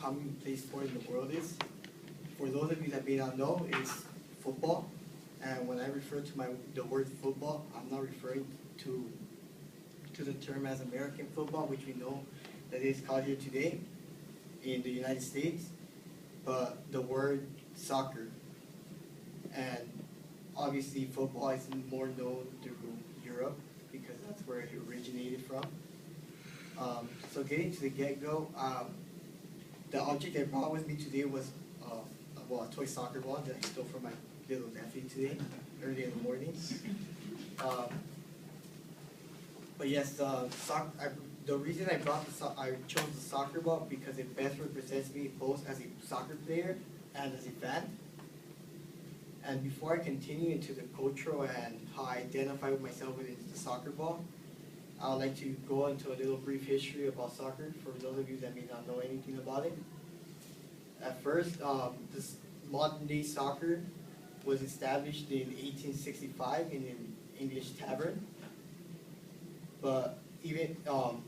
commonplace sport in the world is. For those of you that may not know, it's football. And when I refer to the word football, I'm not referring to the term as American football, which we know that is called here today in the United States, but the word soccer. And obviously football is more known through Europe because that's where it originated from. So getting to the get-go, the object I brought with me today was a toy soccer ball that I stole from my little nephew today, early in the morning. But yes, the reason I chose the soccer ball because it best represents me both as a soccer player and as a fan. And before I continue into the cultural and how I identify with myself within the soccer ball, I would like to go into a little brief history about soccer for those of you that may not know anything about it. At first, this modern day soccer was established in 1865 in an English tavern. But even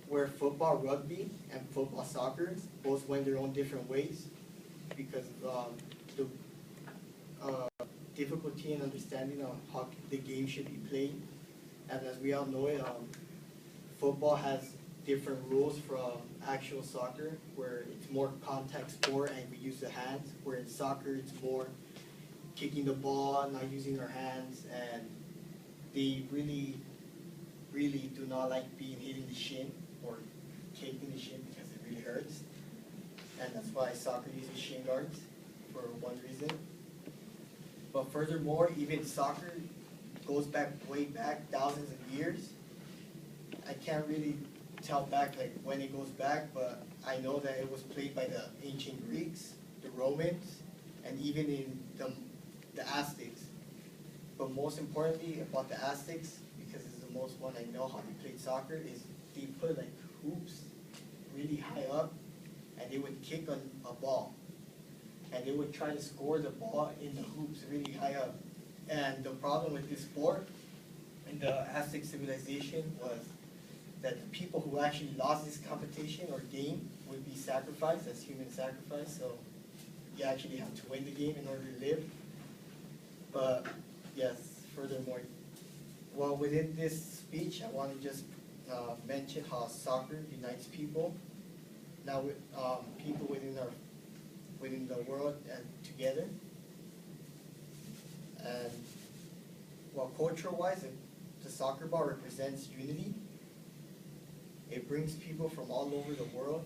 where football, rugby, and football, soccer both went their own different ways because of the difficulty in understanding on how the game should be played. And as we all know it, football has different rules from actual soccer, where it's more contact sport and we use the hands, where in soccer it's more kicking the ball, not using our hands, and they really do not like being hit in the shin or kicked in the shin because it really hurts. And that's why soccer uses shin guards for one reason. But furthermore, even soccer goes way back thousands of years. I can't really tell back like when it goes back, but I know that it was played by the ancient Greeks, the Romans, and even in the Aztecs. But most importantly about the Aztecs, because it's the most one I know how they played soccer, is they put like hoops really high up and they would kick on a ball. And they would try to score the ball in the hoops really high up. And the problem with this sport in the Aztec civilization was that the people who actually lost this competition or game would be sacrificed as human sacrifice. So you actually have to win the game in order to live. But yes, furthermore, well, within this speech, I want to just mention how soccer unites people. Now, people within the world and together. And well, cultural-wise, the soccer ball represents unity. It brings people from all over the world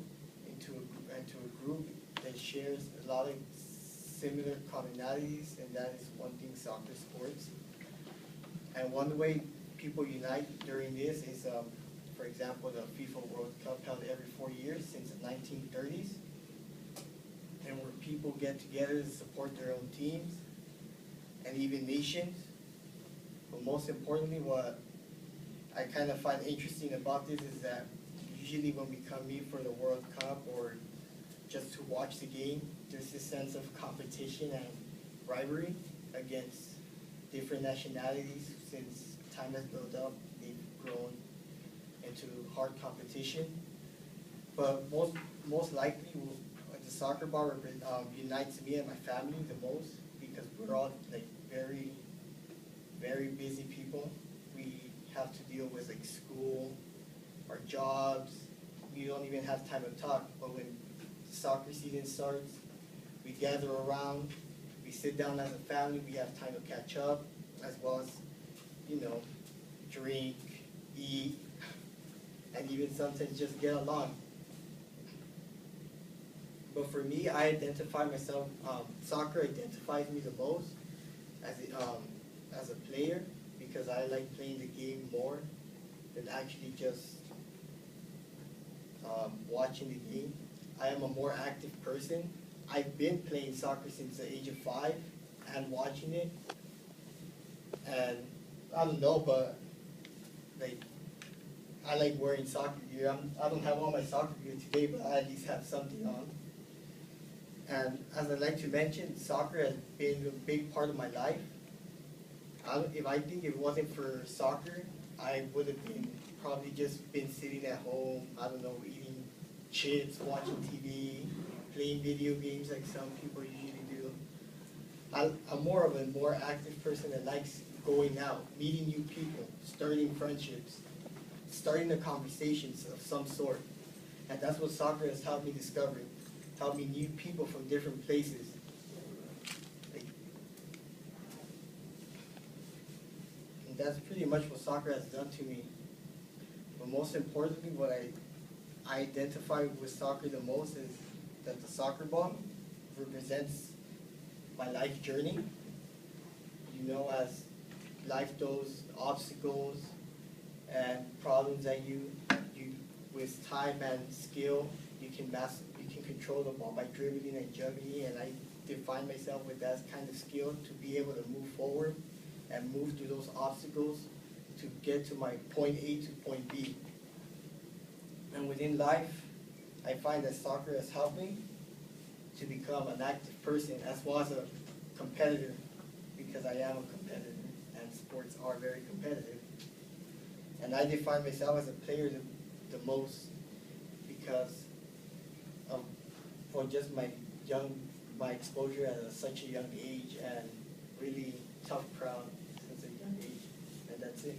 into a group that shares a lot of similar commonalities, and that is one thing soccer sports. And one way people unite during this is, for example, the FIFA World Cup held every 4 years since the 1930s, and where people get together to support their own teams and even nations. But most importantly, what I kind of find interesting about this is that usually when we come meet for the World Cup or just to watch the game, there's this sense of competition and rivalry against different nationalities. Since time has built up, they've grown into hard competition. But most likely, the soccer ball unites me and my family the most because we're all like very, very busy people. We have to deal with like school, our jobs. We don't even have time to talk. But when the soccer season starts, we gather around, we sit down as a family, we have time to catch up, as well as, drink, eat, and even sometimes just get along. But for me, I identify myself, soccer identifies me the most as a player because I like playing the game more than actually just watching the game. I am a more active person. I've been playing soccer since the age of 5 and watching it. And I don't know, but like I like wearing soccer gear. I don't have all my soccer gear today, but I at least have something on. And as I like to mention, soccer has been a big part of my life. If it wasn't for soccer, I would have probably just been sitting at home, I don't know, eating chips, watching TV, playing video games like some people usually do. I'm more of a more active person that likes going out, meeting new people, starting friendships, starting a conversations of some sort. And that's what soccer has helped me discover, helped me meet people from different places. Like, and that's pretty much what soccer has done to me. But most importantly, what I identify with soccer the most is that the soccer ball represents my life journey. You know, as life throws obstacles and problems at you, with time and skill, you can control the ball by dribbling and juggling, and I define myself with that kind of skill to be able to move forward and move through those obstacles to get to my point A to point B. And within life, I find that soccer has helped me to become an active person as well as a competitor, because I am a competitor and sports are very competitive. And I define myself as a player the most because of for just my exposure at such a young age and really tough crowd since a young age. And that's it.